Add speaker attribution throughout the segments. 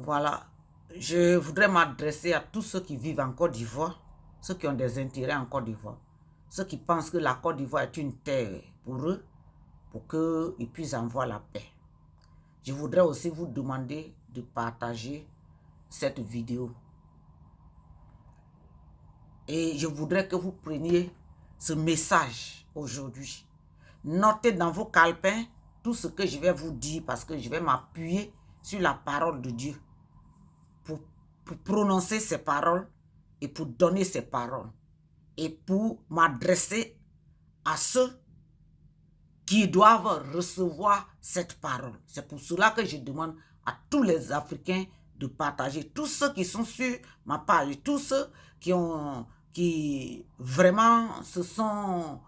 Speaker 1: Voilà, je voudrais m'adresser à tous ceux qui vivent en Côte d'Ivoire, ceux qui ont des intérêts en Côte d'Ivoire, ceux qui pensent que la Côte d'Ivoire est une terre pour eux, pour qu'ils puissent en voir la paix. Je voudrais aussi vous demander de partager cette vidéo. Et je voudrais que vous preniez ce message aujourd'hui. Notez dans vos calepins tout ce que je vais vous dire parce que je vais m'appuyer sur la parole de Dieu pour prononcer ces paroles et pour donner ces paroles et pour m'adresser à ceux qui doivent recevoir cette parole. C'est pour cela que je demande à tous les Africains de partager, tous ceux qui sont sur ma page, tous ceux qui vraiment se sont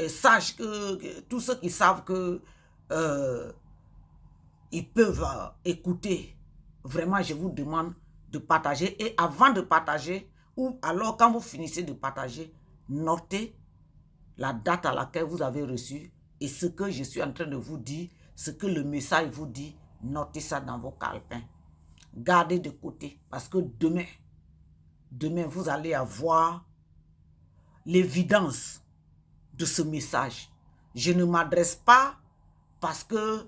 Speaker 1: sages, tous ceux qui savent que ils peuvent écouter. Vraiment, je vous demande de partager. Et avant de partager, ou alors quand vous finissez de partager, notez la date à laquelle vous avez reçu et ce que je suis en train de vous dire, ce que le message vous dit, notez ça dans vos calepins. Gardez de côté parce que demain vous allez avoir l'évidence de ce message. Je ne m'adresse pas parce que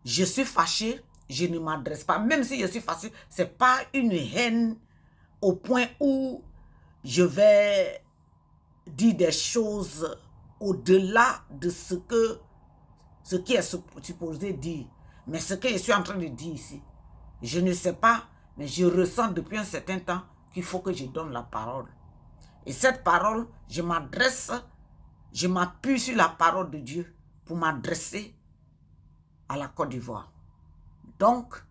Speaker 1: je suis fâché, je ne m'adresse pas. Même si je suis fâché, ce n'est pas une haine au point où je vais dire des choses au-delà de ce qui est supposé dire. Mais ce que je suis en train de dire ici, je ne sais pas, mais je ressens depuis un certain temps qu'il faut que je donne la parole. Et cette parole, je m'appuie sur la parole de Dieu pour m'adresser à la Côte d'Ivoire. Donc,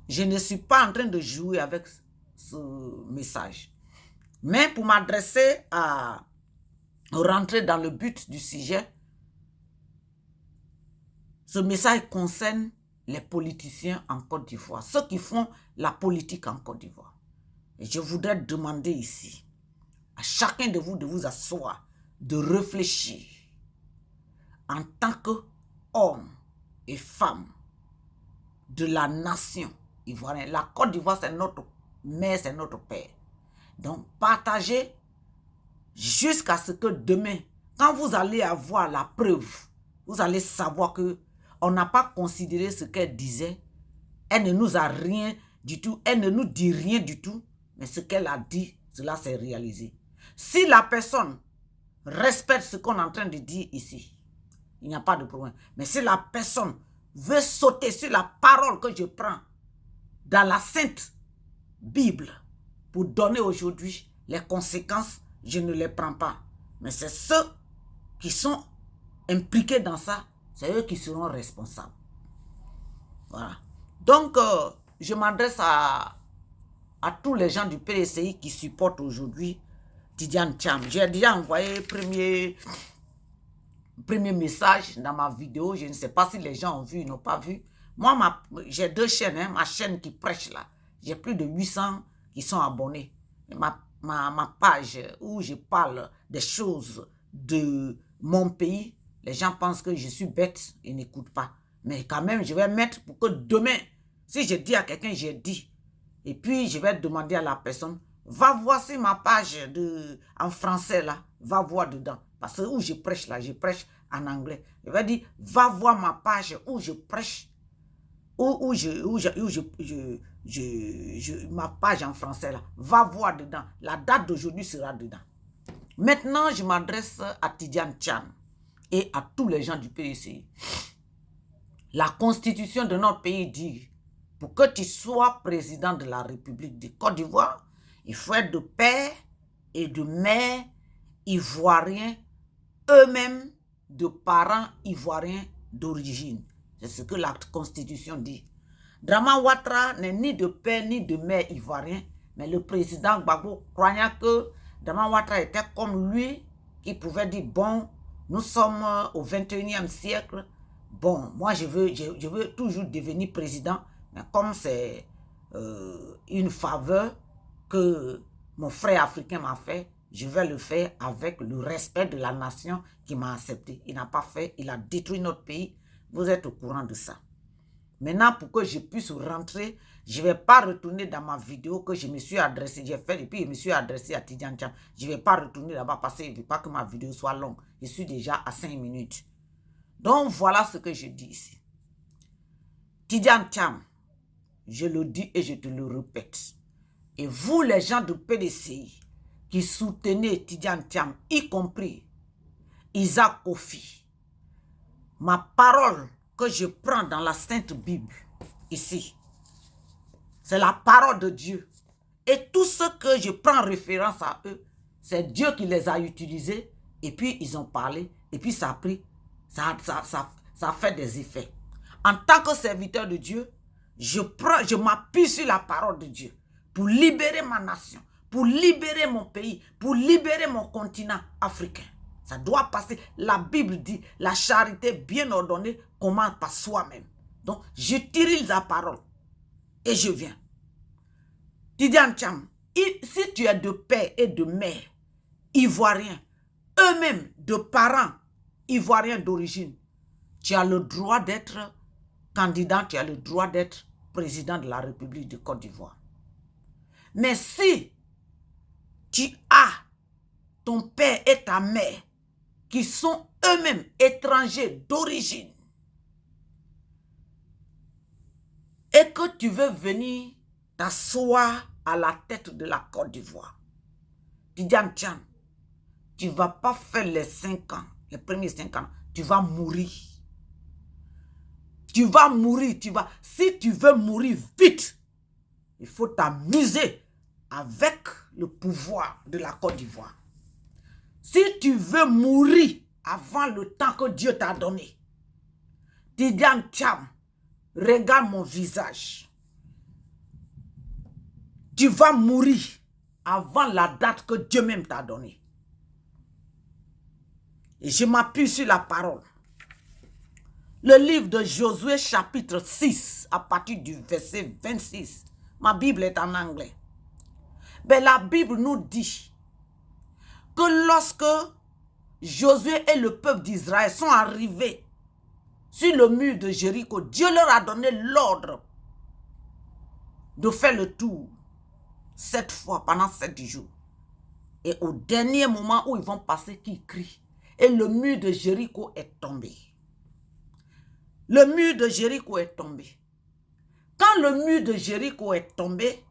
Speaker 1: je ne suis pas en train de jouer avec ce message. Mais pour m'adresser à rentrer dans le but du sujet, ce message concerne les politiciens en Côte d'Ivoire, ceux qui font la politique en Côte d'Ivoire. Et je voudrais demander ici à chacun de vous asseoir, de réfléchir en tant qu'homme et femme de la nation ivoirienne. La Côte d'Ivoire, c'est notre mère, c'est notre père. Donc, partagez jusqu'à ce que demain, quand vous allez avoir la preuve, vous allez savoir que on n'a pas considéré ce qu'elle disait. Elle ne nous a rien du tout. Elle ne nous dit rien du tout. Mais ce qu'elle a dit, cela s'est réalisé. Si la personne respecte ce qu'on est en train de dire ici, il n'y a pas de problème. Mais si la personne veut sauter sur la parole que je prends dans la Sainte Bible pour donner aujourd'hui les conséquences, je ne les prends pas. Mais c'est ceux qui sont impliqués dans ça, c'est eux qui seront responsables. Voilà. Donc, je m'adresse à tous les gens du PDCI qui supportent aujourd'hui Tidjane Thiam. J'ai déjà envoyé premier message dans ma vidéo. Je ne sais pas si les gens ont vu ou n'ont pas vu. Moi, j'ai deux chaînes. Hein, ma chaîne qui prêche là. J'ai plus de 800 qui sont abonnés. Ma page où je parle des choses de mon pays, les gens pensent que je suis bête et n'écoutent pas. Mais quand même, je vais mettre pour que demain, si je dis à quelqu'un, j'ai dit, et puis je vais demander à la personne, va voir sur ma page en français là, va voir dedans. Parce que où je prêche là, je prêche en anglais. Je vais dire, va voir ma page où je prêche, ma page en français là, va voir dedans. La date d'aujourd'hui sera dedans. Maintenant, je m'adresse à Tidjane Thiam et à tous les gens du PDCI. La constitution de notre pays dit, pour que tu sois président de la République de Côte d'Ivoire, il faut être de père et de mère ivoiriens, eux-mêmes de parents ivoiriens d'origine. C'est ce que la constitution dit. Draman Ouattara n'est ni de père ni de mère ivoirien, mais le président Gbagbo croyant que Draman Ouattara était comme lui, qui pouvait dire, bon, nous sommes au 21e siècle, bon, moi je veux toujours devenir président, mais comme c'est une faveur que mon frère africain m'a fait, je vais le faire avec le respect de la nation qui m'a accepté. Il n'a pas fait, il a détruit notre pays. Vous êtes au courant de ça. Maintenant, pour que je puisse rentrer, je ne vais pas retourner dans ma vidéo que je me suis adressé. J'ai fait et puis je me suis adressé à Tidiane Thiam. Je ne vais pas retourner là-bas parce que je ne veux pas que ma vidéo soit longue. Je suis déjà à 5 minutes. Donc, voilà ce que je dis ici. Tidiane Thiam, je le dis et je te le répète. Et vous, les gens de PDCI, qui soutenez Tidiane Thiam, y compris Isaac Kofi, ma parole que je prends dans la Sainte Bible, ici, c'est la parole de Dieu. Et tout ce que je prends référence à eux, c'est Dieu qui les a utilisés, et puis ils ont parlé, et puis ça a pris, ça a fait des effets. En tant que serviteur de Dieu, je m'appuie sur la parole de Dieu pour libérer ma nation, pour libérer mon pays, pour libérer mon continent africain. Ça doit passer. La Bible dit, la charité bien ordonnée commence par soi-même. Donc, j'utilise la parole et je viens. Tidiane Thiam, si tu es de père et de mère ivoiriens, eux-mêmes de parents ivoiriens d'origine, tu as le droit d'être candidat, tu as le droit d'être président de la République de Côte d'Ivoire. Mais si tu as ton père et ta mère qui sont eux-mêmes étrangers d'origine et que tu veux venir t'asseoir à la tête de la Côte d'Ivoire, Tidiane Thiam, tu ne vas pas faire les 5 ans, les premiers 5 ans, tu vas mourir. Tu vas mourir, si tu veux mourir vite, il faut t'amuser avec le pouvoir de la Côte d'Ivoire. Si tu veux mourir avant le temps que Dieu t'a donné, Tidiane Thiam, regarde mon visage. Tu vas mourir avant la date que Dieu même t'a donnée. Et je m'appuie sur la parole. Le livre de Josué chapitre 6, à partir du verset 26. Ma Bible est en anglais. Mais la Bible nous dit que lorsque Josué et le peuple d'Israël sont arrivés sur le mur de Jéricho, Dieu leur a donné l'ordre de faire le tour 7 fois pendant 7 jours. Et au dernier moment où ils vont passer, qu'ils crient. Et le mur de Jéricho est tombé. Le mur de Jéricho est tombé. Quand le mur de Jéricho est tombé,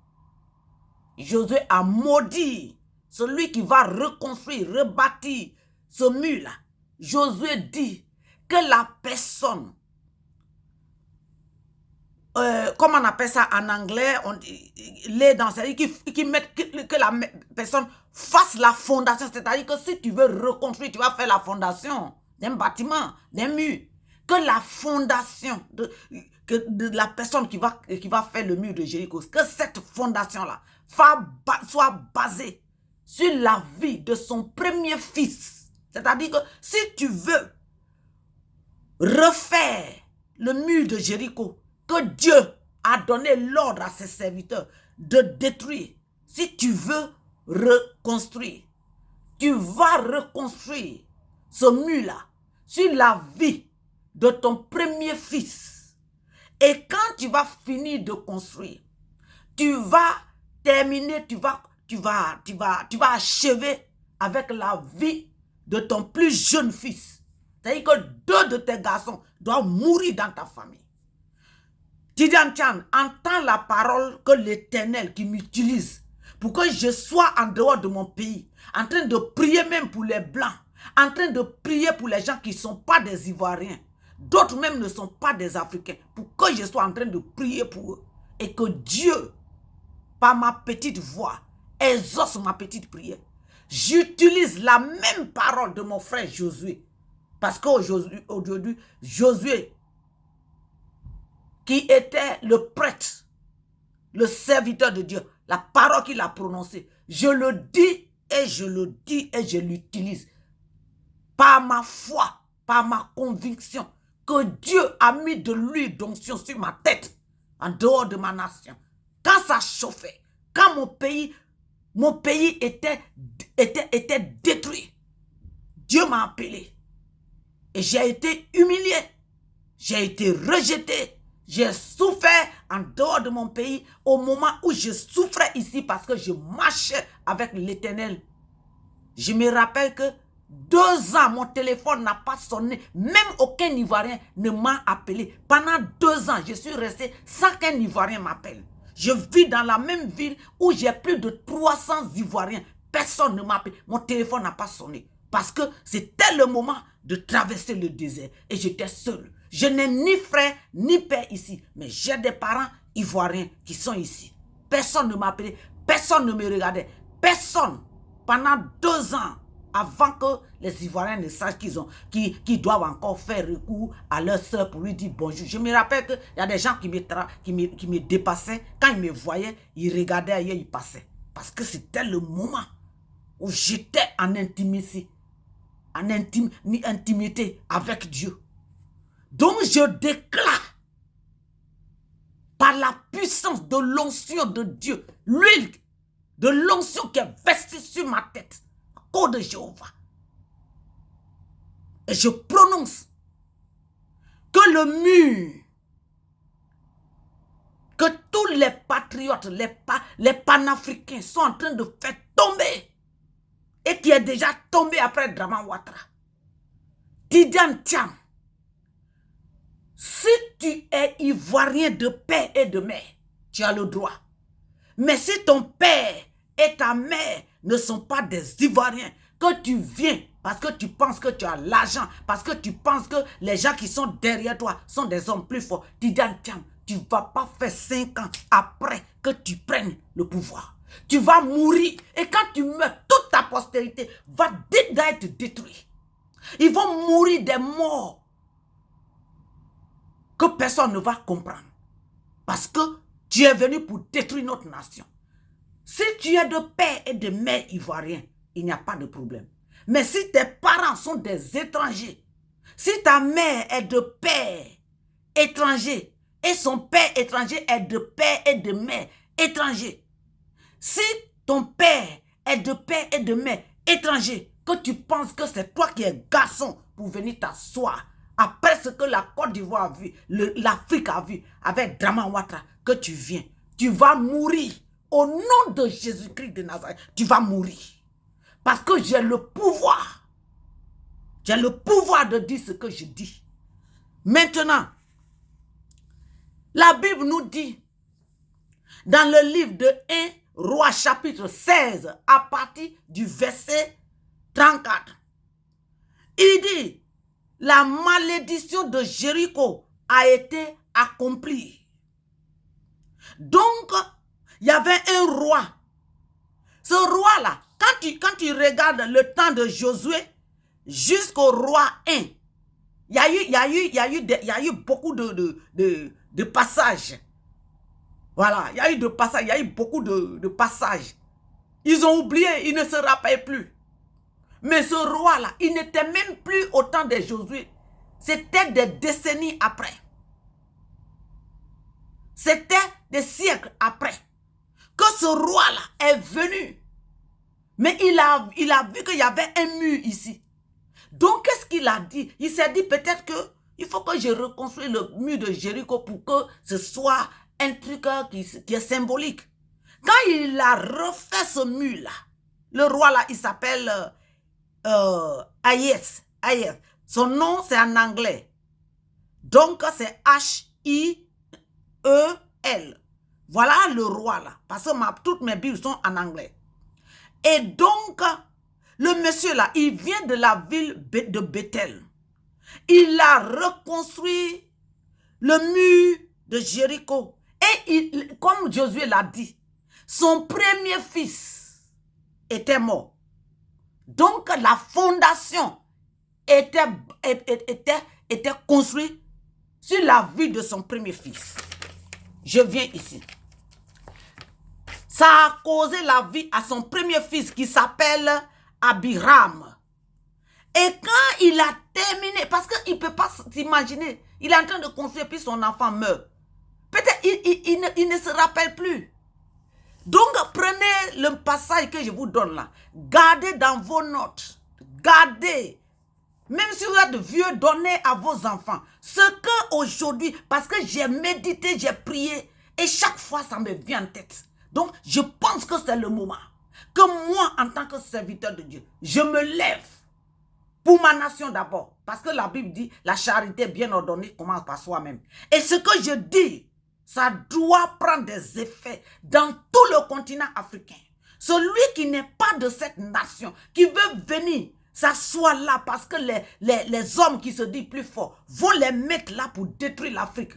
Speaker 1: Josué a maudit celui qui va reconstruire, rebâtir ce mur-là. Josué dit que la personne, comment on appelle ça en anglais, on dit, les dans, que la personne fasse la fondation. C'est-à-dire que si tu veux reconstruire, tu vas faire la fondation d'un bâtiment, d'un mur. Que la fondation de la personne qui va faire le mur de Jéricho, que cette fondation-là soit basée sur la vie de son premier fils. C'est-à-dire que si tu veux refaire le mur de Jéricho, que Dieu a donné l'ordre à ses serviteurs de détruire, si tu veux reconstruire, tu vas reconstruire ce mur-là sur la vie de ton premier fils. Et quand tu vas finir de construire, tu vas terminer, tu vas achever avec la vie de ton plus jeune fils. C'est-à-dire que 2 de tes garçons doivent mourir dans ta famille. Tidiane Thiam, entends la parole que l'Éternel qui m'utilise pour que je sois en dehors de mon pays, en train de prier même pour les Blancs, en train de prier pour les gens qui ne sont pas des Ivoiriens. D'autres même ne sont pas des Africains. Pour que je sois en train de prier pour eux. Et que Dieu, par ma petite voix, exauce ma petite prière. J'utilise la même parole de mon frère Josué. Parce qu'aujourd'hui, Josué, qui était le prêtre, le serviteur de Dieu, la parole qu'il a prononcée, je le dis et je le dis et je l'utilise. Par ma foi, par ma conviction, que Dieu a mis de l'huile d'onction sur ma tête, en dehors de ma nation. Quand ça chauffait, quand mon pays était détruit, Dieu m'a appelé. Et j'ai été humilié, j'ai été rejeté, J'ai souffert en dehors de mon pays au moment où je souffrais ici parce que je marchais avec l'Éternel. Je me rappelle que 2 ans, mon téléphone n'a pas sonné. Même aucun Ivoirien ne m'a appelé. Pendant 2 ans, je suis resté sans qu'un Ivoirien m'appelle. Je vis dans la même ville où j'ai plus de 300 Ivoiriens. Personne ne m'appelle. Mon téléphone n'a pas sonné. Parce que c'était le moment de traverser le désert. Et j'étais seul. Je n'ai ni frère ni père ici. Mais j'ai des parents ivoiriens qui sont ici. Personne ne m'a appelé. Personne ne me regardait. Personne. Pendant 2 ans, avant que les Ivoiriens ne sachent qu'ils doivent encore faire recours à leur soeur pour lui dire bonjour. Je me rappelle qu'il y a des gens qui me dépassaient. Quand ils me voyaient, ils regardaient ailleurs, ils passaient. Parce que c'était le moment où j'étais en intimité. En intimité avec Dieu. Donc je déclare par la puissance de l'onction de Dieu, l'huile de l'onction qui est versée sur ma tête, à cause de Jéhovah. Et je prononce que le mur, que tous les patriotes, les panafricains sont en train de faire tomber, et qui est déjà tombé après Draman Ouattara. Tidjane Thiam, si tu es ivoirien de père et de mère, tu as le droit. Mais si ton père et ta mère ne sont pas des Ivoiriens, que tu viens parce que tu penses que tu as l'argent, parce que tu penses que les gens qui sont derrière toi sont des hommes plus forts, Tidjane Thiam, tu ne vas pas faire 5 ans après que tu prennes le pouvoir. Tu vas mourir. Et quand tu meurs, toute ta postérité va être détruite. Ils vont mourir des morts que personne ne va comprendre. Parce que tu es venu pour détruire notre nation. Si tu es de père et de mère ivoiriens, il n'y a pas de problème. Mais si tes parents sont des étrangers, si ta mère est de père étranger et son père étranger est de père et de mère étranger, si ton père est de père et de mère étranger, que tu penses que c'est toi qui es garçon pour venir t'asseoir après ce que la Côte d'Ivoire a vu, l'Afrique a vu avec Draman Ouattara, que tu viens, tu vas mourir. Au nom de Jésus-Christ de Nazareth, tu vas mourir. Parce que j'ai le pouvoir. J'ai le pouvoir de dire ce que je dis. Maintenant, la Bible nous dit, dans le livre de 1 Roi chapitre 16, à partir du verset 34, il dit, la malédiction de Jéricho a été accomplie. Donc, il y avait un roi. Ce roi-là, quand tu regardes le temps de Josué jusqu'au roi 1, il y a eu beaucoup de passages. Voilà, il y a eu beaucoup de passages. Ils ont oublié, ils ne se rappellent plus. Mais ce roi-là, il n'était même plus au temps de Josué. C'était des décennies après. C'était des siècles après que ce roi-là est venu. Mais il a vu qu'il y avait un mur ici. Donc, qu'est-ce qu'il a dit? Il s'est dit peut-être qu'il faut que je reconstruise le mur de Jéricho pour que ce soit un truc qui est symbolique. Quand il a refait ce mur-là, le roi-là, il s'appelle Ayes. Son nom, c'est en anglais. Donc, c'est H-I-E-L. Voilà le roi-là. Parce que toutes mes Bibles sont en anglais. Et donc, le monsieur-là, il vient de la ville de Bethel. Il a reconstruit le mur de Jéricho. Et comme Josué l'a dit, son premier fils était mort. Donc, la fondation était construite sur la vie de son premier fils. Je viens ici. Ça a causé la vie à son premier fils qui s'appelle Abiram. Et quand il a terminé, parce qu'il ne peut pas s'imaginer, il est en train de construire puis son enfant meurt. Peut-être il ne se rappelle plus. Donc prenez le passage que je vous donne là. Gardez dans vos notes. Gardez Même si vous êtes vieux, donnez à vos enfants. Ce que aujourd'hui, parce que j'ai médité, j'ai prié, et chaque fois ça me vient en tête. Donc je pense que c'est le moment que moi, en tant que serviteur de Dieu, je me lève pour ma nation d'abord. Parce que la Bible dit, la charité bien ordonnée commence par soi-même. Et ce que je dis, ça doit prendre des effets dans tout le continent africain. Celui qui n'est pas de cette nation, qui veut venir s'asseoir là parce que les hommes qui se disent plus forts vont les mettre là pour détruire l'Afrique.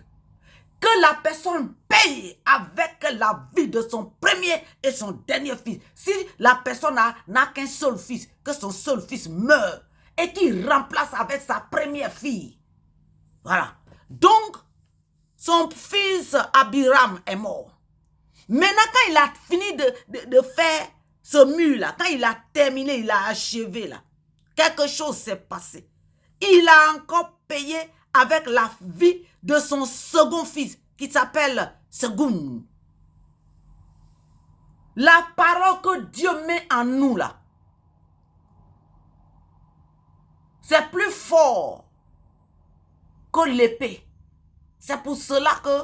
Speaker 1: Que la personne paye avec la vie de son premier et son dernier fils. Si la personne n'a qu'un seul fils, que son seul fils meurt et qu'il remplace avec sa première fille. Voilà. Donc, son fils Abiram est mort. Maintenant, quand il a fini de faire ce mur-là, quand il a terminé, il a achevé là, quelque chose s'est passé. Il a encore payé avec la vie de son second fils, qui s'appelle Segoum. La parole que Dieu met en nous là, c'est plus fort que l'épée. C'est pour cela que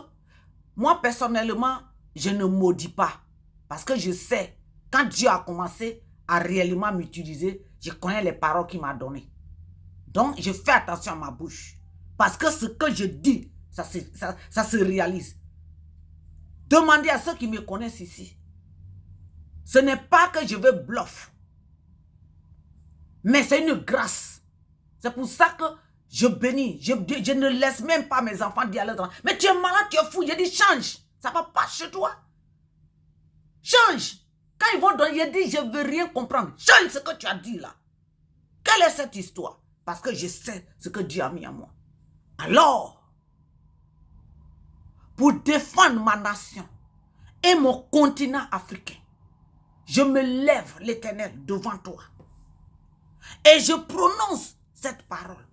Speaker 1: moi personnellement, je ne maudis pas. Parce que je sais, quand Dieu a commencé à réellement m'utiliser, je connais les paroles qu'il m'a données. Donc, je fais attention à ma bouche. Parce que ce que je dis, ça se réalise. Demandez à ceux qui me connaissent ici. Ce n'est pas que je veux bluffer. Mais c'est une grâce. C'est pour ça que je bénis. Je ne laisse même pas mes enfants dire à leurs enfants, mais tu es malade, tu es fou. Je dis, change. Ça ne va pas chez toi. Change. Quand ils vont donner, je dis, je ne veux rien comprendre. Change ce que tu as dit là. Quelle est cette histoire? Parce que je sais ce que Dieu a mis en moi. Alors, pour défendre ma nation et mon continent africain, je me lève, l'Éternel, devant toi. Et je prononce cette parole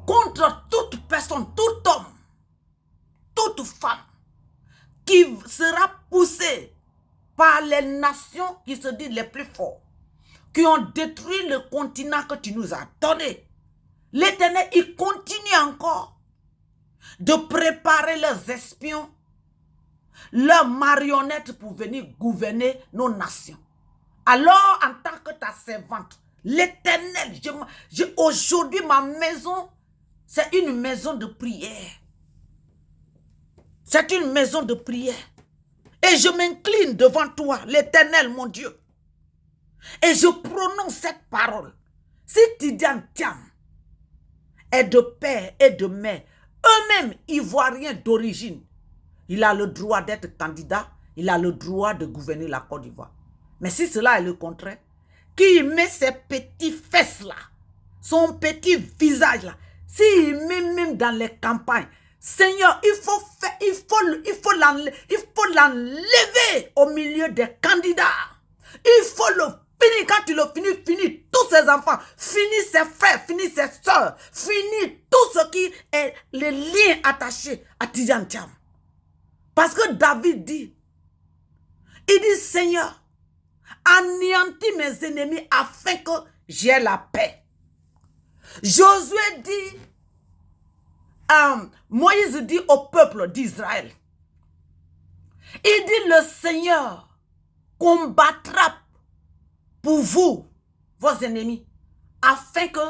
Speaker 1: contre toute personne, tout homme, toute femme qui sera poussée par les nations qui se disent les plus forts, qui ont détruit le continent que tu nous as donné. L'Éternel, il continue encore de préparer leurs espions, leurs marionnettes pour venir gouverner nos nations. Alors, en tant que ta servante, l'Éternel, aujourd'hui, ma maison, c'est une maison de prière. C'est une maison de prière. Et je m'incline devant toi, l'Éternel, mon Dieu. Et je prononce cette parole. Si Tidiane Thiam est de père et de mère, eux-mêmes ivoiriens d'origine, il a le droit d'être candidat, il a le droit de gouverner la Côte d'Ivoire. Mais si cela est le contraire, qui met ses petits fesses là, son petit visage là, s'il met même dans les campagnes, Seigneur, il faut l'enlever au milieu des candidats. Il faut le finir. Quand tu le finis tous ses enfants, finis ses frères, finis ses soeurs, finis tout ce qui est les liens attachés à Tidiane Thiam. Parce que David dit, il dit, Seigneur, anéantis mes ennemis afin que j'ai la paix. Josué dit, Moïse dit au peuple d'Israël, il dit, le Seigneur combattra pour vous, vos ennemis, afin que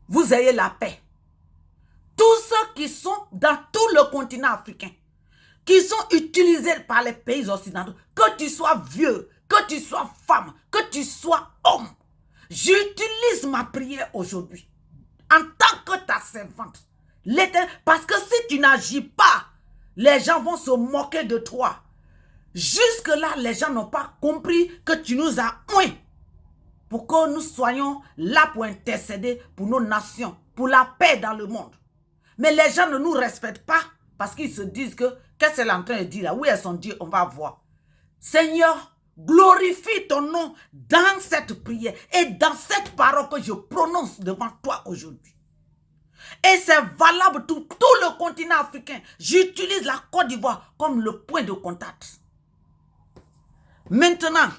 Speaker 1: vous ayez la paix. Tous ceux qui sont dans tout le continent africain, qui sont utilisés par les pays occidentaux, que tu sois vieux, que tu sois femme, que tu sois homme, j'utilise ma prière aujourd'hui en tant que ta servante. Parce que si tu n'agis pas, les gens vont se moquer de toi. Jusque-là, les gens n'ont pas compris que tu nous as oints pour que nous soyons là pour intercéder pour nos nations, pour la paix dans le monde. Mais les gens ne nous respectent pas parce qu'ils se disent que qu'est-ce qu'elle est en train de dire là? Où est son Dieu? On va voir. Seigneur, glorifie ton nom dans cette prière et dans cette parole que je prononce devant toi aujourd'hui. Et c'est valable pour tout le continent africain. J'utilise la Côte d'Ivoire comme le point de contact. Maintenant,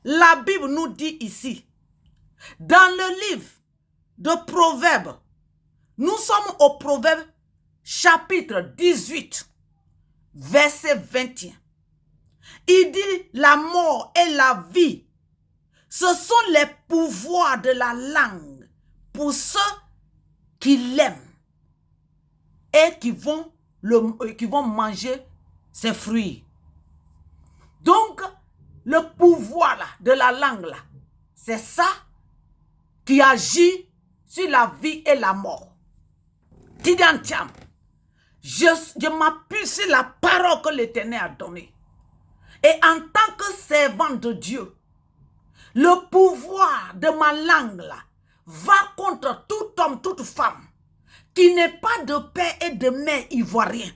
Speaker 1: La Bible nous dit ici, dans le livre de Proverbes, nous sommes au Proverbe chapitre 18, verset 21. Il dit, la mort et la vie, ce sont les pouvoirs de la langue pour ceux qui l'aiment et qui vont manger ses fruits. Donc, le pouvoir là, de la langue, là, c'est ça qui agit sur la vie et la mort. Tidiane Thiam, je m'appuie sur la parole que l'Éternel a donnée. Et en tant que servant de Dieu, le pouvoir de ma langue là, va contre tout homme, toute femme qui n'est pas de père et de mère ivoirien,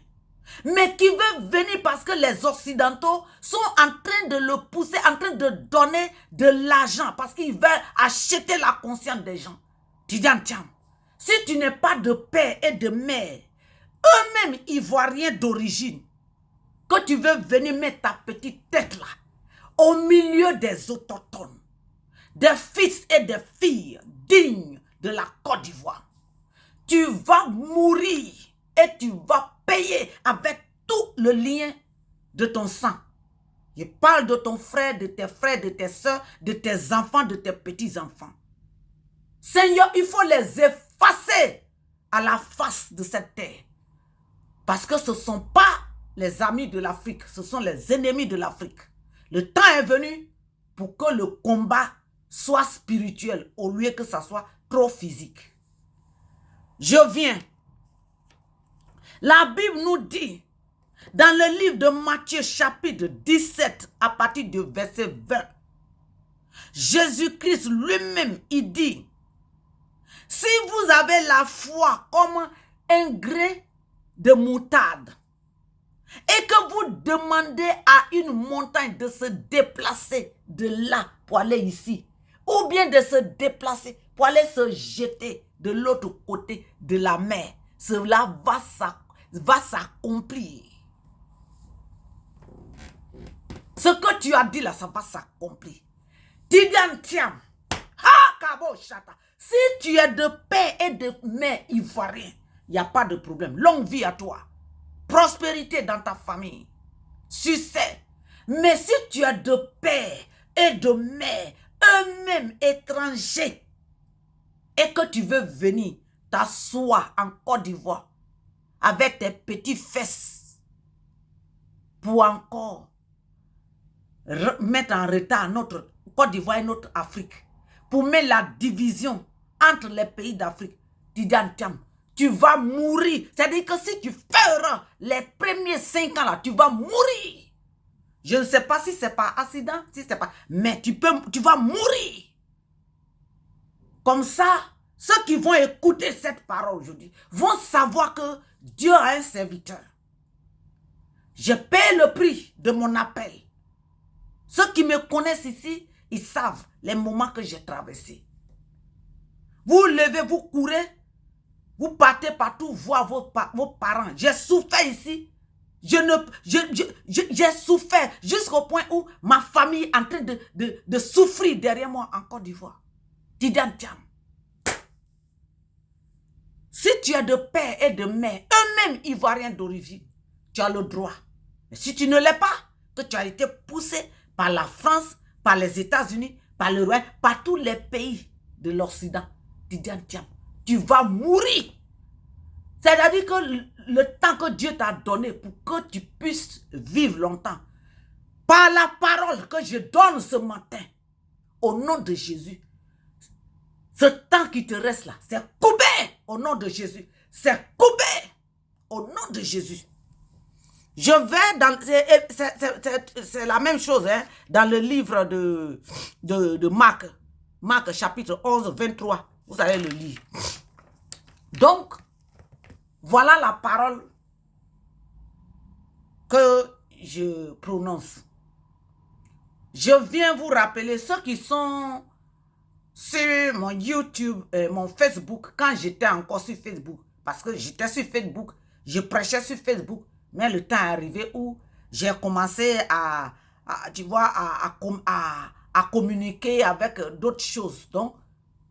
Speaker 1: mais qui veut venir parce que les Occidentaux sont en train de le pousser, en train de donner de l'argent parce qu'ils veulent acheter la conscience des gens. Tidiane Thiam, si tu n'es pas de père et de mère, eux-mêmes ivoiriens d'origine, que tu veux venir mettre ta petite tête là, au milieu des autochtones, des fils et des filles dignes de la Côte d'Ivoire, tu vas mourir et tu vas payer avec tout le lien de ton sang. Je parle de ton frère, de tes soeurs, de tes enfants, de tes petits-enfants. Seigneur, il faut les effacer à la face de cette terre. Parce que ce ne sont pas les amis de l'Afrique, ce sont les ennemis de l'Afrique. Le temps est venu pour que le combat soit spirituel au lieu que ça soit trop physique. Je viens. La Bible nous dit, dans le livre de Matthieu chapitre 17, à partir du verset 20, Jésus-Christ lui-même, il dit, si vous avez la foi comme un grain de moutarde, et que vous demandez à une montagne de se déplacer de là pour aller ici, ou bien de se déplacer pour aller se jeter de l'autre côté de la mer, cela va s'accomplir. Ce que tu as dit là, ça va s'accomplir. Tidiane Thiam, si tu es de père et de mère ivoirien, il n'y a pas de problème. Longue vie à toi. Prospérité dans ta famille. Succès. Mais si tu es de père et de mère, eux-mêmes étrangers, et que tu veux venir t'asseoir en Côte d'Ivoire avec tes petits fesses pour encore mettre en retard notre Côte d'Ivoire et notre Afrique, pour mettre la division entre les pays d'Afrique, Tidiane Thiam, tu vas mourir. C'est-à-dire que si tu feras les premiers 5 ans là, tu vas mourir. Je ne sais pas si c'est par accident, si c'est pas, mais tu vas mourir. Comme ça, ceux qui vont écouter cette parole aujourd'hui vont savoir que Dieu a un serviteur. Je paie le prix de mon appel. Ceux qui me connaissent ici, ils savent les moments que j'ai traversés. Vous levez, vous courez, vous partez partout voir vos parents. J'ai souffert ici. J'ai souffert jusqu'au point où ma famille est en train de souffrir derrière moi en Côte d'Ivoire. Tidiane Thiam. Si tu es de père et de mère, eux-mêmes ivoiriens d'origine, tu as le droit. Mais si tu ne l'es pas, que tu as été poussé par la France, par les États-Unis, par le Royaume, par tous les pays de l'Occident, Tidiane Thiam, tu vas mourir. C'est-à-dire que le temps que Dieu t'a donné pour que tu puisses vivre longtemps, par la parole que je donne ce matin, au nom de Jésus, ce temps qui te reste là, c'est coupé au nom de Jésus. C'est coupé au nom de Jésus. Je vais dans... C'est la même chose hein, dans le livre de Marc. Marc chapitre 11, 23. Vous allez le lire. Donc, voilà la parole que je prononce. Je viens vous rappeler ceux qui sont sur mon YouTube, mon Facebook, quand j'étais encore sur Facebook, parce que j'étais sur Facebook, je prêchais sur Facebook, mais le temps est arrivé où j'ai commencé à à communiquer avec d'autres choses. Donc,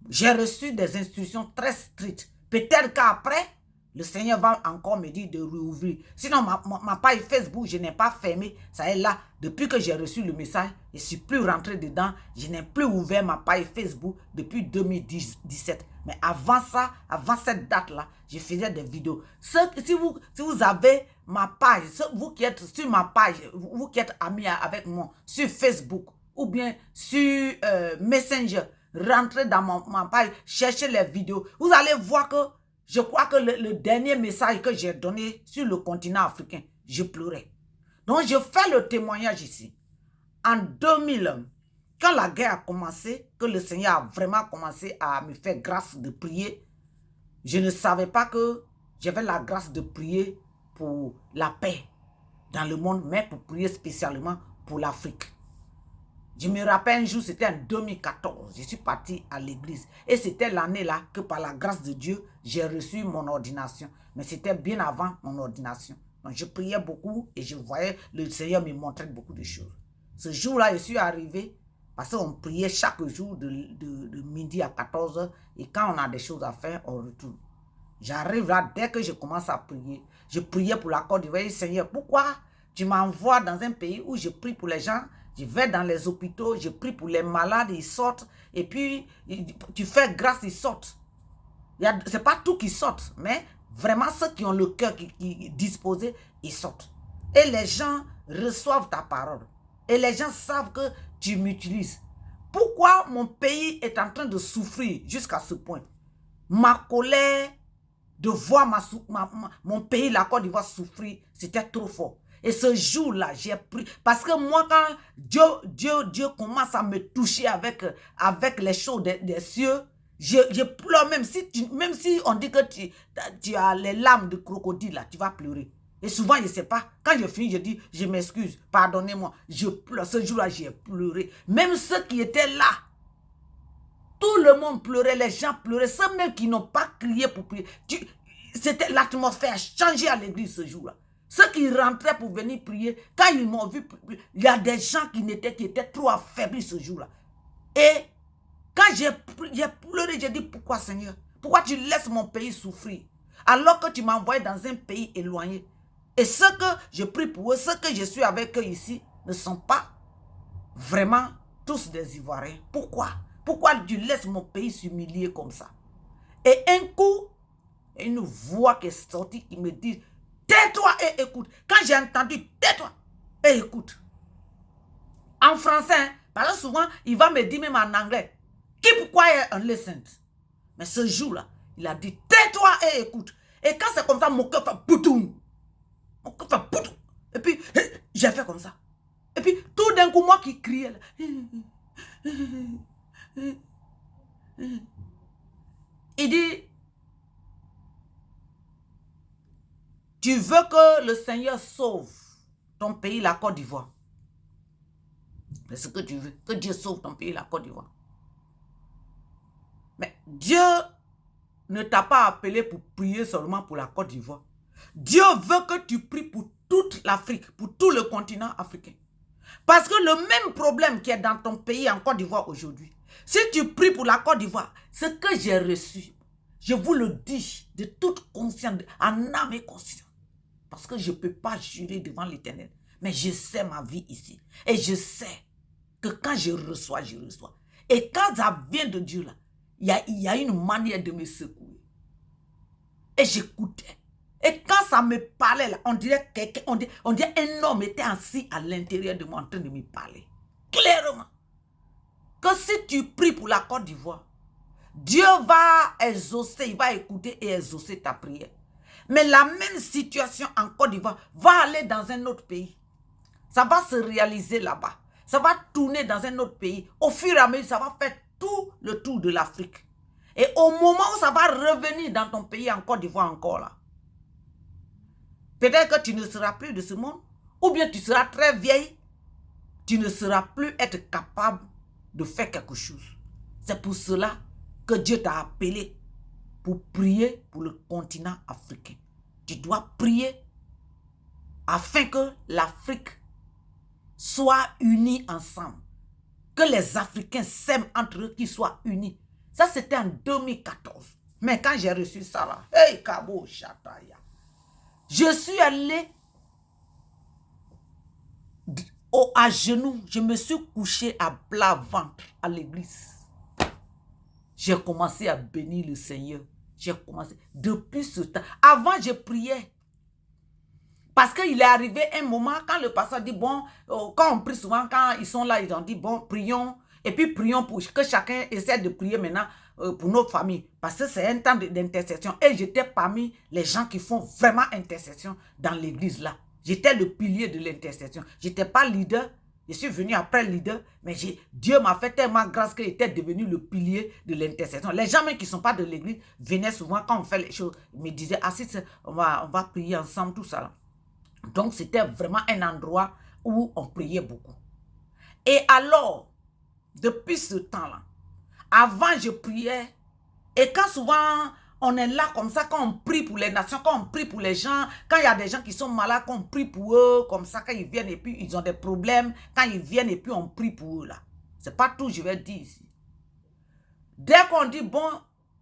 Speaker 1: j'ai reçu des instructions très strictes. Peut-être qu'après, le Seigneur va encore me dire de rouvrir. Sinon, ma page Facebook, je n'ai pas fermé. Ça est là. Depuis que j'ai reçu le message, je ne suis plus rentré dedans. Je n'ai plus ouvert ma page Facebook depuis 2017. Mais avant ça, avant cette date-là, je faisais des vidéos. Si vous avez ma page, vous qui êtes sur ma page, vous qui êtes amis avec moi sur Facebook ou bien sur Messenger, rentrez dans ma page, cherchez les vidéos. Vous allez voir que je crois que le dernier message que j'ai donné sur le continent africain, je pleurais. Donc, je fais le témoignage ici. En 2000, quand la guerre a commencé, que le Seigneur a vraiment commencé à me faire grâce de prier, je ne savais pas que j'avais la grâce de prier pour la paix dans le monde, mais pour prier spécialement pour l'Afrique. Je me rappelle un jour, c'était en 2014, je suis parti à l'église. Et c'était l'année là que par la grâce de Dieu, j'ai reçu mon ordination. Mais c'était bien avant mon ordination. Donc je priais beaucoup et je voyais le Seigneur me montrer beaucoup de choses. Ce jour-là, je suis arrivé parce qu'on priait chaque jour de midi à 14 h. Et quand on a des choses à faire, on retourne. J'arrive là, dès que je commence à prier, je priais pour la Côte d'Ivoire. Seigneur, pourquoi tu m'envoies dans un pays où je prie pour les gens? Je vais dans les hôpitaux, je prie pour les malades, ils sortent. Et puis, tu fais grâce, ils sortent. Ce n'est pas tout qui sortent, mais vraiment ceux qui ont le cœur qui disposé, ils sortent. Et les gens reçoivent ta parole. Et les gens savent que tu m'utilises. Pourquoi mon pays est en train de souffrir jusqu'à ce point? Ma colère de voir mon pays, la Côte d'Ivoire, souffrir, c'était trop fort. Et ce jour-là, j'ai pris. Parce que moi, quand Dieu commence à me toucher avec les choses des cieux, je pleure. Même si on dit que tu as les larmes de crocodile, là, tu vas pleurer. Et souvent, je ne sais pas. Quand je finis, je dis, je m'excuse, pardonnez-moi. Je pleure. Ce jour-là, j'ai pleuré. Même ceux qui étaient là, tout le monde pleurait, les gens pleuraient. Ceux même qui n'ont pas crié pour prier. C'était l'atmosphère a changé à l'église ce jour-là. Ceux qui rentraient pour venir prier, quand ils m'ont vu, il y a des gens qui étaient trop affaiblis ce jour-là. Et quand j'ai pleuré, j'ai dit, pourquoi Seigneur? Pourquoi tu laisses mon pays souffrir? Alors que tu m'as envoyé dans un pays éloigné. Et ceux que je prie pour eux, ceux que je suis avec eux ici, ne sont pas vraiment tous des Ivoiriens. Pourquoi? Pourquoi tu laisses mon pays s'humilier comme ça? Et un coup, une voix qui est sortie qui me dit, tais-toi et écoute. Quand j'ai entendu, tais-toi et écoute. En français, hein, parce que souvent, il va me dire même en anglais, keep quiet and listen. Mais ce jour-là, il a dit, tais-toi et écoute. Et quand c'est comme ça, mon cœur fait poutoum. Mon cœur fait poutoum. Et puis, j'ai fait comme ça. Et puis, tout d'un coup, moi qui criais, là, il dit, tu veux que le Seigneur sauve ton pays, la Côte d'Ivoire. C'est ce que tu veux, que Dieu sauve ton pays, la Côte d'Ivoire. Mais Dieu ne t'a pas appelé pour prier seulement pour la Côte d'Ivoire. Dieu veut que tu pries pour toute l'Afrique, pour tout le continent africain. Parce que le même problème qui est dans ton pays en Côte d'Ivoire aujourd'hui, si tu pries pour la Côte d'Ivoire, ce que j'ai reçu, je vous le dis de toute conscience, en âme et conscience. Parce que je ne peux pas jurer devant l'Éternel. Mais je sais ma vie ici. Et je sais que quand je reçois, je reçois. Et quand ça vient de Dieu, là, il y a une manière de me secouer. Et j'écoutais. Et quand ça me parlait, là, on dirait un homme était assis à l'intérieur de moi en train de me parler. Clairement. Que si tu pries pour la Côte d'Ivoire, Dieu va exaucer, il va écouter et exaucer ta prière. Mais la même situation en Côte d'Ivoire va aller dans un autre pays. Ça va se réaliser là-bas. Ça va tourner dans un autre pays. Au fur et à mesure, ça va faire tout le tour de l'Afrique. Et au moment où ça va revenir dans ton pays en Côte d'Ivoire encore là, peut-être que tu ne seras plus de ce monde. Ou bien tu seras très vieille. Tu ne seras plus être capable de faire quelque chose. C'est pour cela que Dieu t'a appelé pour prier pour le continent africain. Tu dois prier afin que l'Afrique soit unie ensemble. que les Africains s'aiment entre eux, qu'ils soient unis. Ça, c'était en 2014. Mais quand j'ai reçu ça là, hey, Kabo Chataya, je suis allé à genoux, je me suis couché à plat ventre à l'église. J'ai commencé à bénir le Seigneur. J'ai commencé depuis ce temps. Avant, je priais. Parce qu'il est arrivé un moment quand le pasteur dit, bon, quand on prie souvent, quand ils sont là, ils ont dit, bon, prions. Et puis prions pour que chacun essaie de prier maintenant pour notre famille. Parce que c'est un temps d'intercession. Et j'étais parmi les gens qui font vraiment intercession dans l'église là. J'étais le pilier de l'intercession. Je n'étais pas leader. Je suis venu après leader. Mais Dieu m'a fait tellement grâce que j'étais devenu le pilier de l'intercession. Les gens même qui ne sont pas de l'église venaient souvent quand on fait les choses. Ils me disaient, ah, on va prier ensemble, tout ça là. Donc, c'était vraiment un endroit où on priait beaucoup. Et alors, depuis ce temps-là, avant, je priais. Et quand souvent, on est là comme ça, quand on prie pour les nations, quand on prie pour les gens, quand il y a des gens qui sont malades, quand on prie pour eux, comme ça, quand ils viennent et puis ils ont des problèmes, quand ils viennent et puis on prie pour eux là. Ce n'est pas tout, je vais dire ici. Dès qu'on dit, bon,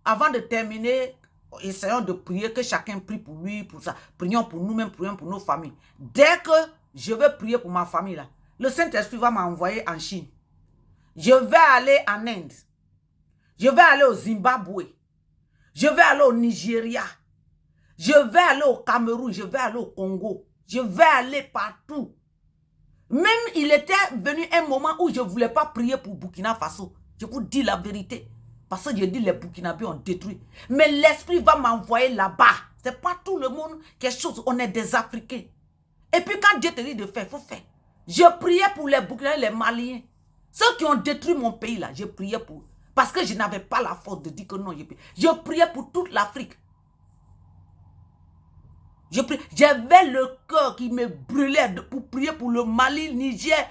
Speaker 1: avant de terminer, essayons de prier, que chacun prie pour lui, pour ça. Prions pour nous-mêmes, prions pour nos familles. Dès que je veux prier pour ma famille, là, le Saint-Esprit va m'envoyer en Chine. Je vais aller en Inde. Je vais aller au Zimbabwe. Je vais aller au Nigeria. Je vais aller au Cameroun. Je vais aller au Congo. Je vais aller partout. Même il était venu un moment où je ne voulais pas prier pour Burkina Faso. Je vous dis la vérité. Parce que je dis les Burkinabés ont détruit. Mais l'Esprit va m'envoyer là-bas. Ce n'est pas tout le monde quelque chose. On est des Africains. Et puis quand Dieu te dit de faire, il faut faire. Je priais pour les Burkinabés, les Maliens. Ceux qui ont détruit mon pays là, je priais pour eux. Parce que je n'avais pas la force de dire que non. Je priais pour toute l'Afrique. J'avais le cœur qui me brûlait pour prier pour le Mali, Niger,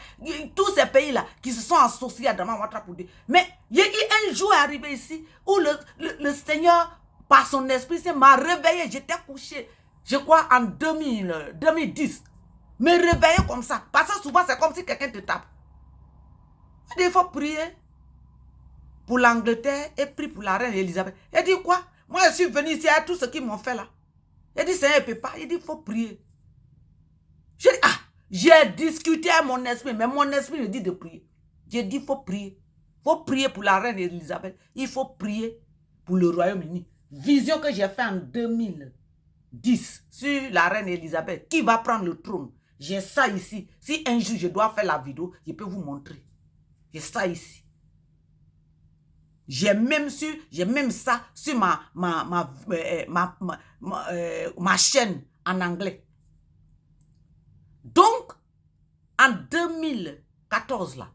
Speaker 1: tous ces pays-là qui se sont associés à Dama Ouattara pour dire. Mais il y a eu un jour arrivé ici où le Seigneur, par son esprit, m'a réveillé. J'étais couché, je crois, en 2010. Me réveiller comme ça. Parce que souvent, c'est comme si quelqu'un te tape. Il faut prier pour l'Angleterre et prier pour la reine Elisabeth. Il dit quoi? Moi, je suis venu ici à tout ce qu'ils m'ont fait là. Il dit, Seigneur, il ne peut pas. Il dit, il faut prier. Je dis, ah, j'ai discuté à mon esprit, mais mon esprit me dit de prier. J'ai dit, il faut prier. Il faut prier pour la reine Elisabeth. Il faut prier pour le Royaume-Uni. Vision que j'ai faite en 2010 sur la reine Elisabeth. Qui va prendre le trône? J'ai ça ici. Si un jour je dois faire la vidéo, je peux vous montrer. J'ai ça ici. J'ai même ça sur ma chaîne en anglais. Donc, en 2014, là,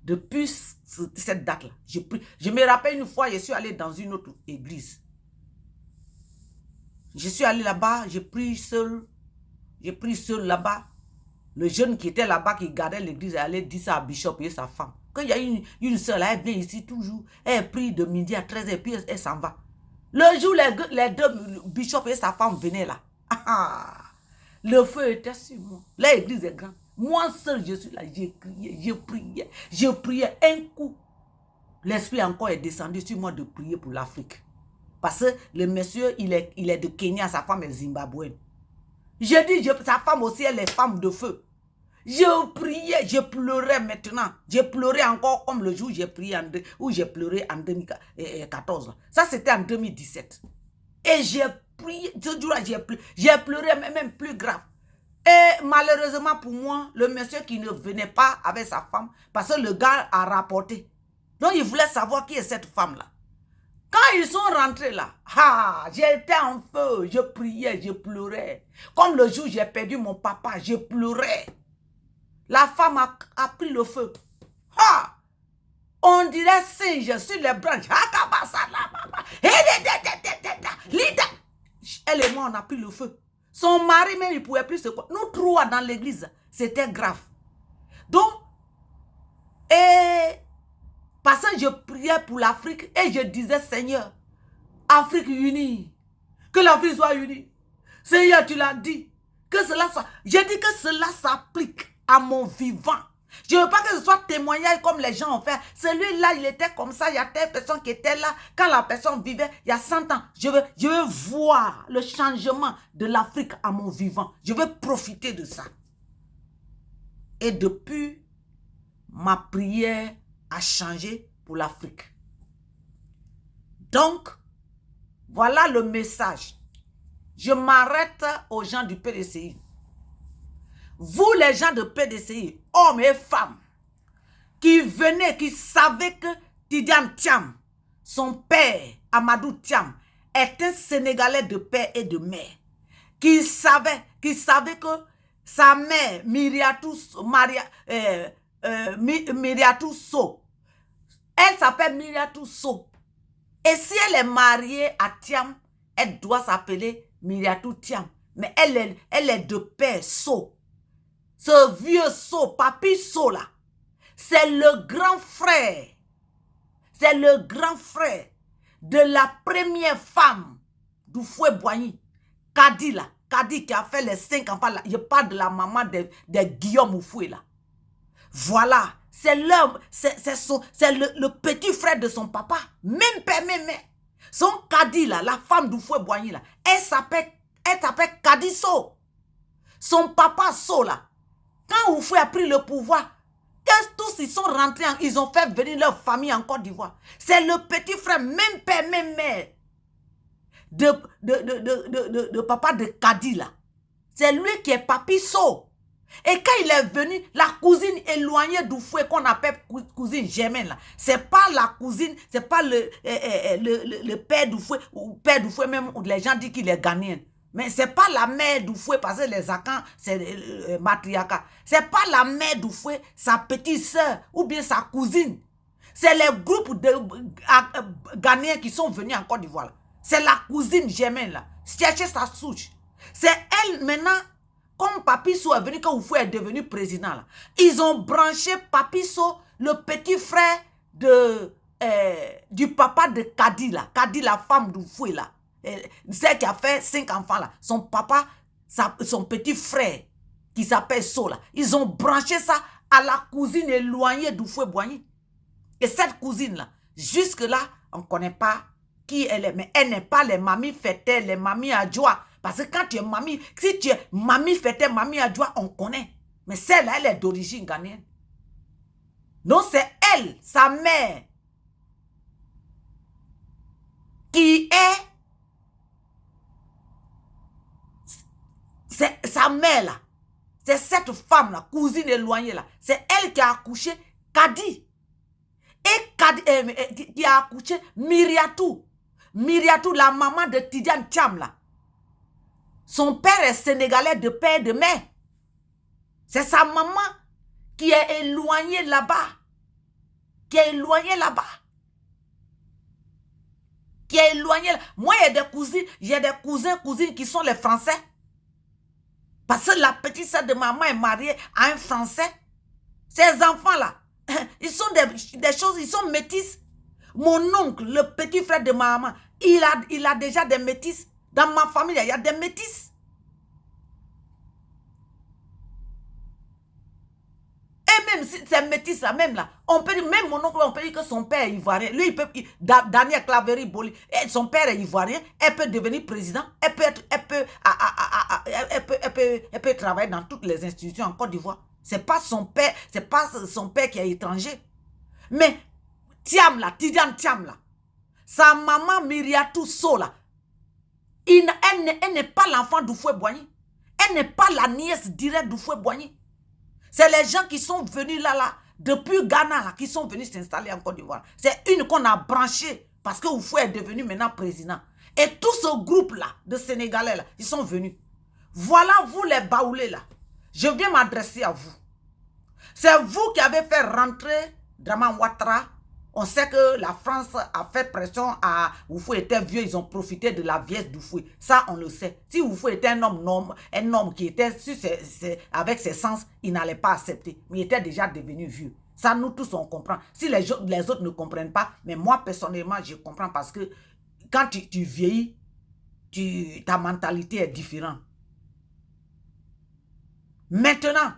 Speaker 1: depuis cette date-là, je me rappelle une fois, je suis allé dans une autre église. Je suis allé là-bas, j'ai pris seul là-bas. Le jeune qui était là-bas, qui gardait l'église, allait dire ça à Bishop et sa femme. Quand il y a une soeur là, elle vient ici toujours, elle prie de midi à 13h, puis elle s'en va. Le jour, les deux, Bishop et sa femme venaient là. Le feu était sur moi. L'église est grande. Moi seul, je suis là, j'ai crié, je priais. Un coup, l'esprit encore est descendu sur moi de prier pour l'Afrique. Parce que le monsieur, il est de Kenya, sa femme est zimbabwéenne. J'ai dit, sa femme aussi, elle est femme de feu. Je priais, je pleurais maintenant. J'ai pleuré encore comme le jour où j'ai pleuré en 2014. Ça, c'était en 2017. Et j'ai prié, ce jour-là, j'ai pleuré même plus grave. Et malheureusement pour moi, le monsieur qui ne venait pas avec sa femme, parce que le gars a rapporté. Donc, il voulait savoir qui est cette femme-là. Quand ils sont rentrés là, j'étais en feu, je priais, je pleurais. Comme le jour où j'ai perdu mon papa, je pleurais. La femme a pris le feu. On dirait singe sur les branches. Elle et moi, on a pris le feu. Son mari même, il ne pouvait plus se quoi. Nous trois dans l'église, c'était grave. Donc, parce que je priais pour l'Afrique et je disais, Seigneur, Afrique unie, que l'Afrique soit unie. Seigneur, tu l'as dit, que cela soit. J'ai dit que cela s'applique à mon vivant. Je ne veux pas que ce soit témoignage comme les gens ont fait. Celui-là, il était comme ça, il y a telle personne qui était là. Quand la personne vivait, il y a 100 ans. Je veux voir le changement de l'Afrique à mon vivant. Je veux profiter de ça. Et depuis, ma prière a changé pour l'Afrique. Donc, voilà le message. Je m'arrête aux gens du PDCI. Vous, les gens de PDCI, hommes et femmes, qui venaient, qui savaient que Tidiane Thiam, son père, Amadou Thiam, est un Sénégalais de père et de mère, qui savait que sa mère, Myriatou So, elle s'appelle Myriatou So. Et si elle est mariée à Thiam, elle doit s'appeler Myriatou Thiam. Mais elle est de père So. Ce vieux So, Papi So là, c'est le grand frère. C'est le grand frère de la première femme du Fouet Boigny. Kadi là. Kadi qui a fait les 5 enfants là. Je parle de la maman de Guillaume Oufoué là. Voilà. C'est le petit frère de son papa. Même père, même mère. Son Kadi là, la femme du Fouet Boigny là. Elle s'appelle Kadi So. Son papa So là. Quand Oufoué a pris le pouvoir, tous ils sont rentrés, ils ont fait venir leur famille en Côte d'Ivoire. C'est le petit frère, même père, même mère, de papa de Kadi là. C'est lui qui est Papi So. Et quand il est venu, la cousine éloignée d'Oufoué qu'on appelle cousine germaine là, c'est pas la cousine, c'est pas le père d'Oufoué, ou père d'Oufoué même, les gens disent qu'il est ghanéen. Mais c'est pas la mère d'Oufoué, parce que les Akans, c'est matriarcat. C'est pas la mère d'Oufoué, sa petite sœur, ou bien sa cousine. C'est les groupes de Ghanéens qui sont venus en Côte d'Ivoire. C'est la cousine germaine là. Cherchez sa souche. C'est elle maintenant, comme Papi So est venu, quand Oufoué est devenu président là. Ils ont branché Papi So, le petit frère du papa de Kadi là. Kadi, la femme d'Oufoué là. Celle qui a fait 5 enfants là, son papa, son petit frère qui s'appelle So là, ils ont branché ça à la cousine éloignée d'Oufoué Boigny. Et cette cousine là, jusque là, on ne connaît pas qui elle est, mais elle n'est pas les mamies fêtées, les mamies adjoie. Parce que quand tu es mamie, si tu es mamie fêtée, mamie adjoie, on connaît. Mais celle-là, elle est d'origine ghanéenne. Donc c'est elle, sa mère, qui est c'est sa mère là, c'est cette femme là, cousine éloignée là, c'est elle qui a accouché Kadi. Et Kadi, qui a accouché Myriatou. Myriatou, la maman de Tidiane Thiam là. Son père est sénégalais de père et de mère. C'est sa maman qui est éloignée là-bas. Qui est éloignée là-bas. Qui est éloignée là. Moi, il y a des cousines, cousines qui sont les Français. Parce que la petite sœur de maman est mariée à un Français. Ces enfants-là, ils sont des choses, ils sont métis. Mon oncle, le petit frère de maman, il a déjà des métis. Dans ma famille, il y a des métis. Et même si c'est métis là, même là, on peut dire, même mon oncle, on peut dire que son père est ivoirien. Lui, il peut, Daniel Claverie Boli, son père est ivoirien, elle peut devenir président, elle peut travailler dans toutes les institutions en Côte d'Ivoire. C'est pas son père qui est étranger. Mais Thiam là, Tidiane Thiam là, sa maman Myriatou So là, elle n'est pas l'enfant d'Oufoué Boigny. Elle n'est pas la nièce directe d'Oufoué Boigny. C'est les gens qui sont venus là, depuis Ghana, là, qui sont venus s'installer en Côte d'Ivoire. C'est une qu'on a branchée parce que Oufoué est devenu maintenant président. Et tout ce groupe-là, de Sénégalais, là, ils sont venus. Voilà vous les baoulés là. Je viens m'adresser à vous. C'est vous qui avez fait rentrer Draman Ouattara. On sait que la France a fait pression à Oufoué était vieux, ils ont profité de la vieillesse d'Oufoué. Ça, on le sait. Si Oufoué était un homme qui était avec ses sens, il n'allait pas accepter. Mais il était déjà devenu vieux. Ça, nous tous, on comprend. Si les autres ne comprennent pas, mais moi, personnellement, je comprends parce que quand tu vieillis, ta mentalité est différente. Maintenant,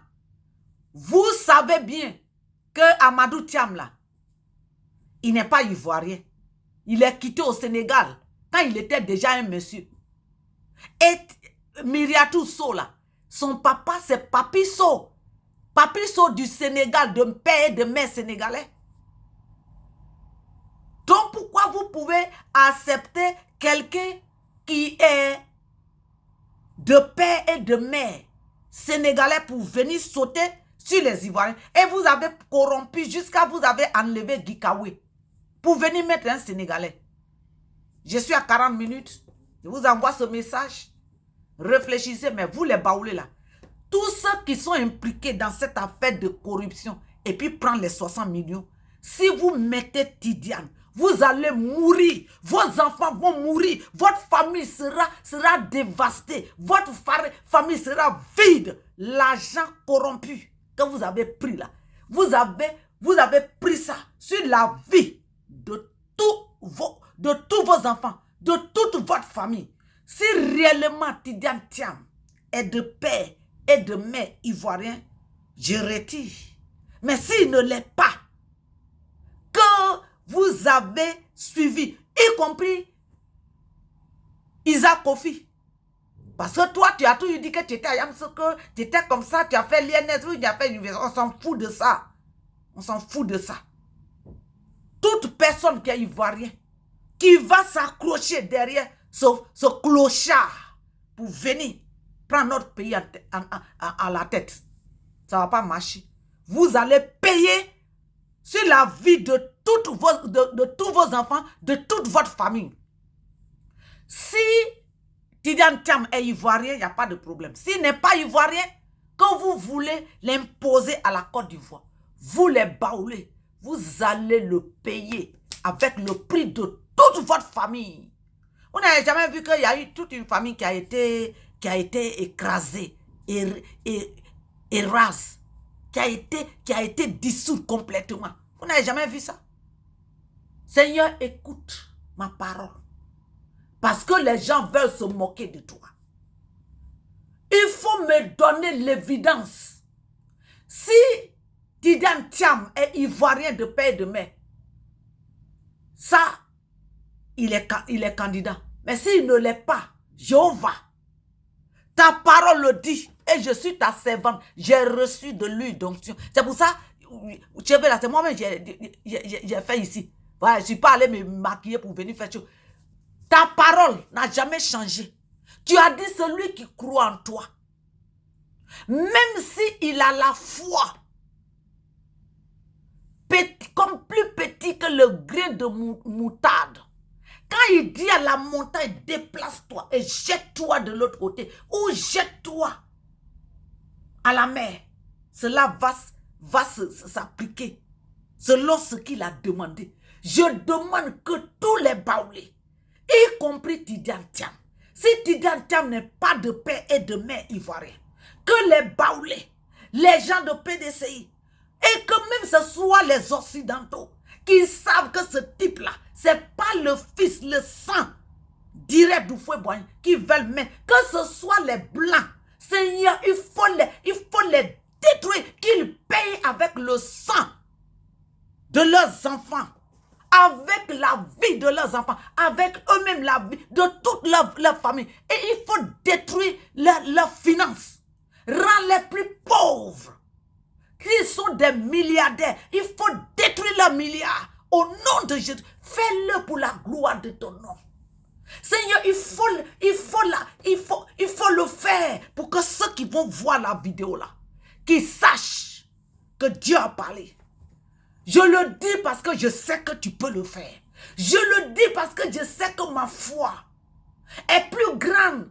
Speaker 1: Vous savez bien que Amadou Thiam là, il n'est pas ivoirien. Il est quitté au Sénégal quand il était déjà un monsieur. Et Myriatou Sow là, son papa c'est Papi Sow. Papi Sow du Sénégal, de père et de mère sénégalais. Donc pourquoi vous pouvez accepter quelqu'un qui est de père et de mère sénégalais pour venir sauter sur les Ivoiriens? Et vous avez corrompu jusqu'à vous avez enlevé Guikawe pour venir mettre un Sénégalais. Je suis à 40 minutes. Je vous envoie ce message. Réfléchissez, mais vous les baoulez là. Tous ceux qui sont impliqués dans cette affaire de corruption et puis prendre les 60 millions, si vous mettez Tidiane, vous allez mourir. Vos enfants vont mourir. Votre famille sera dévastée. Votre famille sera vide. L'argent corrompu que vous avez pris là, vous avez pris ça sur la vie de tous vos enfants, de toute votre famille. Si réellement Tidiane Thiam est de père et de mère ivoirien, je retire. Mais s'il ne l'est pas, que vous avez suivi, y compris Isaac Kofi. Parce que toi, tu as toujours dit que tu étais à Yamsoko, tu étais comme ça, tu as fait l'INS, tu as fait l'université. On s'en fout de ça. On s'en fout de ça. Toute personne qui est ivoirien, qui va s'accrocher derrière ce clochard pour venir prendre notre pays à la tête, ça ne va pas marcher. Vous allez payer sur la vie de tous vos enfants, de toute votre famille. Si Tidiane Thiam est ivoirien, il n'y a pas de problème. S'il n'est pas ivoirien, quand vous voulez l'imposer à la Côte d'Ivoire, vous les baoulez, vous allez le payer avec le prix de toute votre famille. Vous n'avez jamais vu qu'il y a eu toute une famille qui a été écrasée et rase, qui a été dissoute complètement. Vous n'avez jamais vu ça? Seigneur, écoute ma parole. Parce que les gens veulent se moquer de toi. Il faut me donner l'évidence. Si Tidiane Thiam est ivoirien de père et de mère, ça, il est candidat. Mais s'il ne l'est pas, Jéhovah, ta parole le dit, et je suis ta servante, j'ai reçu de l'huile d'onction. C'est pour ça, c'est moi-même j'ai fait ici. Voilà, je ne suis pas allé me maquiller pour venir faire chose. Ta parole n'a jamais changé. Tu as dit celui qui croit en toi, même s'il a la foi, comme plus petit que le grain de moutarde, quand il dit à la montagne, déplace-toi et jette-toi de l'autre côté, ou jette-toi à la mer, cela va s'appliquer selon ce qu'il a demandé. Je demande que tous les baoulés, y compris Tidiane Thiam, si Tidiane Thiam n'est pas de père et de mère ivoirien, que les baoulés, les gens de PDCI, et que même ce soit les Occidentaux, qui savent que ce type-là, c'est pas le fils, le sang direct du fouet boyen qui veulent mettre, que ce soit les Blancs, Seigneur, il faut les détruire, qu'ils payent avec le sang de leurs enfants, avec la vie de leurs enfants, avec eux-mêmes la vie de toute leur famille. Et il faut détruire leurs finances, rendre les plus pauvres. Ils sont des milliardaires. Il faut détruire leurs milliards. Au nom de Jésus, fais-le pour la gloire de ton nom. Seigneur, il faut le faire pour que ceux qui vont voir la vidéo là, qu'ils sachent que Dieu a parlé. Je le dis parce que je sais que tu peux le faire. Je le dis parce que je sais que ma foi est plus grande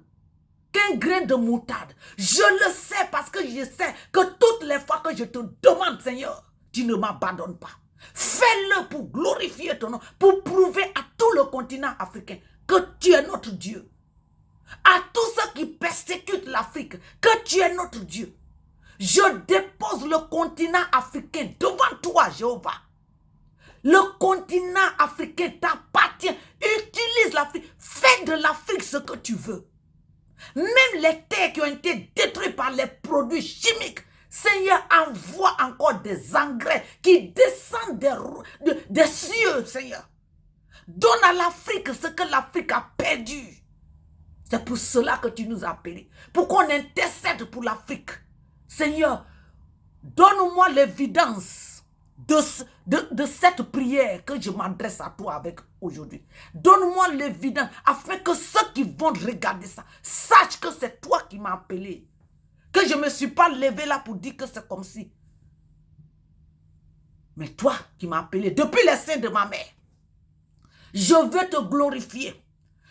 Speaker 1: qu'un grain de moutarde. Je le sais parce que je sais que toutes les fois que je te demande, Seigneur, tu ne m'abandonnes pas. Fais-le pour glorifier ton nom, pour prouver à tout le continent africain que tu es notre Dieu. À tous ceux qui persécutent l'Afrique, que tu es notre Dieu. Je dépose le continent africain devant toi, Jéhovah. Le continent africain t'appartient. Utilise l'Afrique. Fais de l'Afrique ce que tu veux. Même les terres qui ont été détruites par les produits chimiques, Seigneur, envoie encore des engrais qui descendent des cieux, Seigneur. Donne à l'Afrique ce que l'Afrique a perdu. C'est pour cela que tu nous as appelés. Pour qu'on intercède pour l'Afrique. Seigneur, donne-moi l'évidence de cette prière que je m'adresse à toi avec aujourd'hui. Donne-moi l'évidence afin que ceux qui vont regarder ça sachent que c'est toi qui m'as appelé. Que je ne me suis pas levé là pour dire que c'est comme si. Mais toi qui m'as appelé depuis les seins de ma mère. Je veux te glorifier.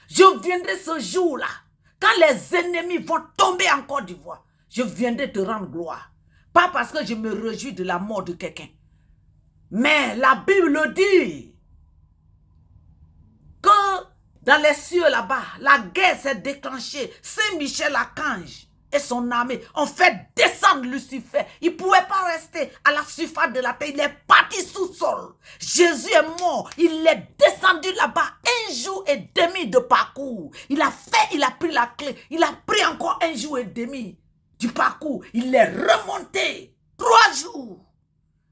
Speaker 1: Je viendrai ce jour-là. Quand les ennemis vont tomber en Côte d'Ivoire, je viendrai te rendre gloire. Pas parce que je me réjouis de la mort de quelqu'un. Mais la Bible le dit. Que dans les cieux là-bas, la guerre s'est déclenchée. Saint-Michel-Archange et son armée ont fait descendre Lucifer. Il ne pouvait pas rester à la surface de la terre. Il est parti sous sol. Jésus est mort. Il est descendu là-bas 1 jour et demi de parcours. Il a pris la clé. Il a pris encore 1 jour et demi du parcours. Il est remonté 3 jours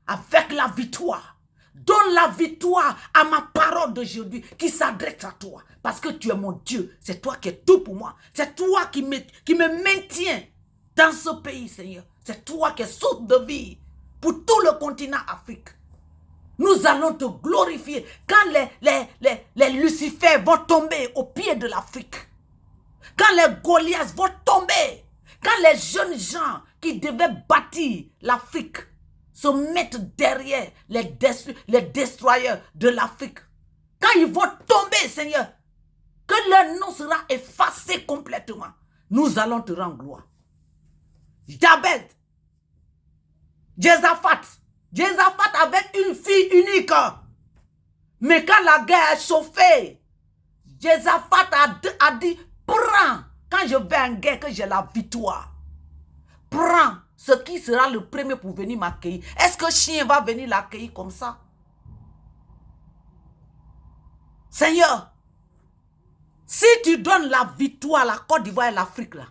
Speaker 1: avec la victoire. Donne la victoire à ma parole d'aujourd'hui qui s'adresse à toi. Parce que tu es mon Dieu. C'est toi qui es tout pour moi. C'est toi qui me maintiens dans ce pays, Seigneur. C'est toi qui es source de vie pour tout le continent Afrique. Nous allons te glorifier quand les Lucifers vont tomber au pied de l'Afrique. Quand les Goliaths vont tomber. Quand les jeunes gens qui devaient bâtir l'Afrique se mettent derrière les destroyers de l'Afrique. Quand ils vont tomber, Seigneur, que leur nom sera effacé complètement. Nous allons te rendre gloire. Jabez, Jézaphat avait une fille unique. Mais quand la guerre a chauffé, Jézaphat a dit, prends, quand je vais en guerre, que j'ai la victoire. Prends ce qui sera le premier pour venir m'accueillir. Est-ce que chien va venir l'accueillir comme ça? Seigneur, si tu donnes la victoire à la Côte d'Ivoire et l'Afrique, là,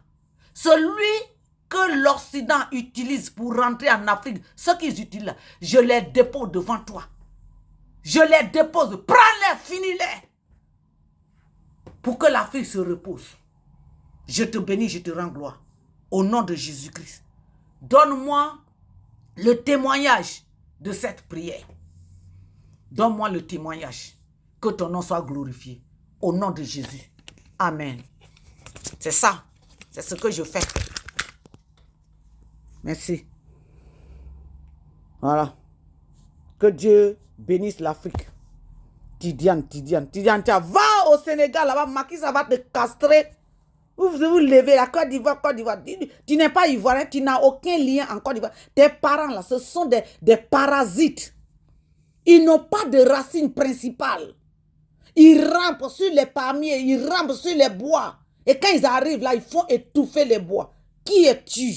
Speaker 1: celui que l'Occident utilise pour rentrer en Afrique, ceux qu'ils utilisent là, je les dépose devant toi. Je les dépose. Prends-les, finis-les. Pour que l'Afrique se repose. Je te bénis, je te rends gloire. Au nom de Jésus-Christ. Donne-moi le témoignage de cette prière. Donne-moi le témoignage. Que ton nom soit glorifié. Au nom de Jésus. Amen. C'est ça. C'est ce que je fais. Merci. Voilà. Que Dieu bénisse l'Afrique. Tidiane, va au Sénégal là-bas. Macky, ça va te castrer. Vous vous levez la Côte d'Ivoire. Tu n'es pas ivoirien, tu n'as aucun lien en Côte d'Ivoire. Tes parents là, ce sont des parasites. Ils n'ont pas de racine principale. Ils rampent sur les palmiers, ils rampent sur les bois. Et quand ils arrivent là, ils font étouffer les bois. Qui es-tu?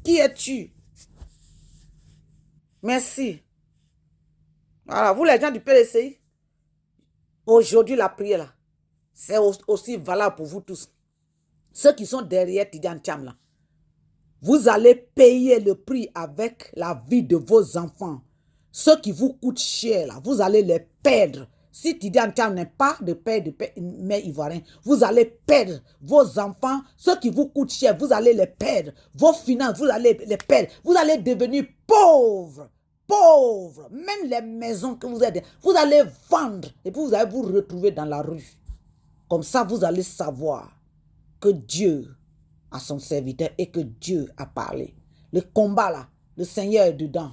Speaker 1: Qui es-tu? Merci. Voilà, vous les gens du PDCI, aujourd'hui la prière là, c'est aussi valable pour vous tous. Ceux qui sont derrière Tidiane Thiam là, vous allez payer le prix avec la vie de vos enfants. Ceux qui vous coûtent cher là, vous allez les perdre. Si Tidiane Thiam n'est pas de père de mère ivoirien, vous allez perdre vos enfants. Ceux qui vous coûtent cher, vous allez les perdre. Vos finances, vous allez les perdre. Vous allez devenir pauvres. Pauvres. Même les maisons que vous êtes, vous allez vendre. Et puis vous allez vous retrouver dans la rue. Comme ça, vous allez savoir que Dieu a son serviteur et que Dieu a parlé. Le combat là, le Seigneur est dedans.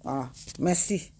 Speaker 1: Voilà. Merci.